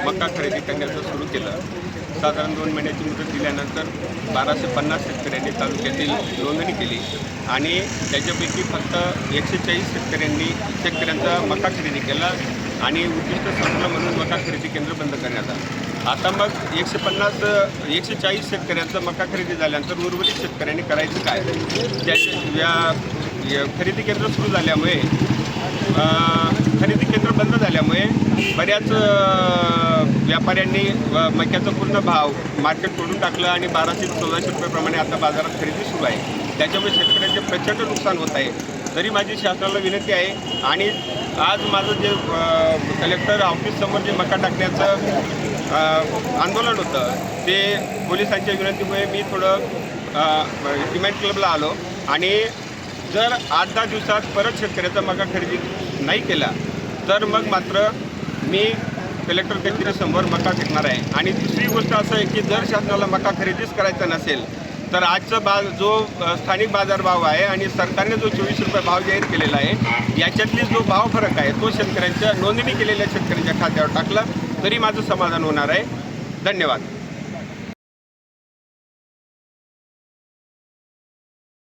मका खरेदी करण्याचं सुरू केलं। साधारण 2 महिन्याची मुदत दिल्यानंतर 1250 शेतकऱ्यांनी तालुक्यातील नोंदणी केली आणि त्याच्यापैकी फक्त 140 शेतकऱ्यांचा मका खरेदी केला आणि उद्दिष्ट संपलं म्हणून मका खरेदी केंद्र बंद करण्यात आलं। आता मग 140 शेतकऱ्यांचं मका खरेदी झाल्यानंतर उर्वरित शेतकऱ्यांनी करायचं काय? त्याच्या खरेदी केंद्र सुरू झाल्यामुळे खरेदी केंद्र बंद झाल्यामुळे बऱ्याच व्यापाऱ्यांनी मक्याचा पूर्ण भाव मार्केट तोडून टाकलं आणि 1200-1400 रुपयाप्रमाणे आता बाजारात खरेदी सुरू आहे। त्याच्यामुळे शेतकऱ्यांचे प्रचंड नुकसान होत आहे। तरी माझी शासनाला विनंती आहे आणि आज माझं जे कलेक्टर ऑफिससमोर जे मका टाकण्याचं आंदोलन होतं ते पोलिसांच्या विनंतीमुळे मी थोडं डिमांड क्लबला आलो आणि जर 8-10 दिवसात परत शेतकऱ्याचा मका खरेदी नाही केला तर मग मात्र मी कलेक्टर कचेरीसमोर मका फेकणार आहे। आणि दुसरी गोष्ट असं आहे की जर शासनाला मका खरेदीच करायचा नसेल तर आजचा जो स्थानिक बाजारभाव आहे आणि सरकारने जो 24 रुपये भाव जाहीर केलेला आहे याच्यातली जो भाव फरक आहे तो शेतकऱ्यांच्या नोंदणी केलेल्या शेतकऱ्यांच्या खात्यावर टाकला तरी माझं समाधान होणार आहे। धन्यवाद।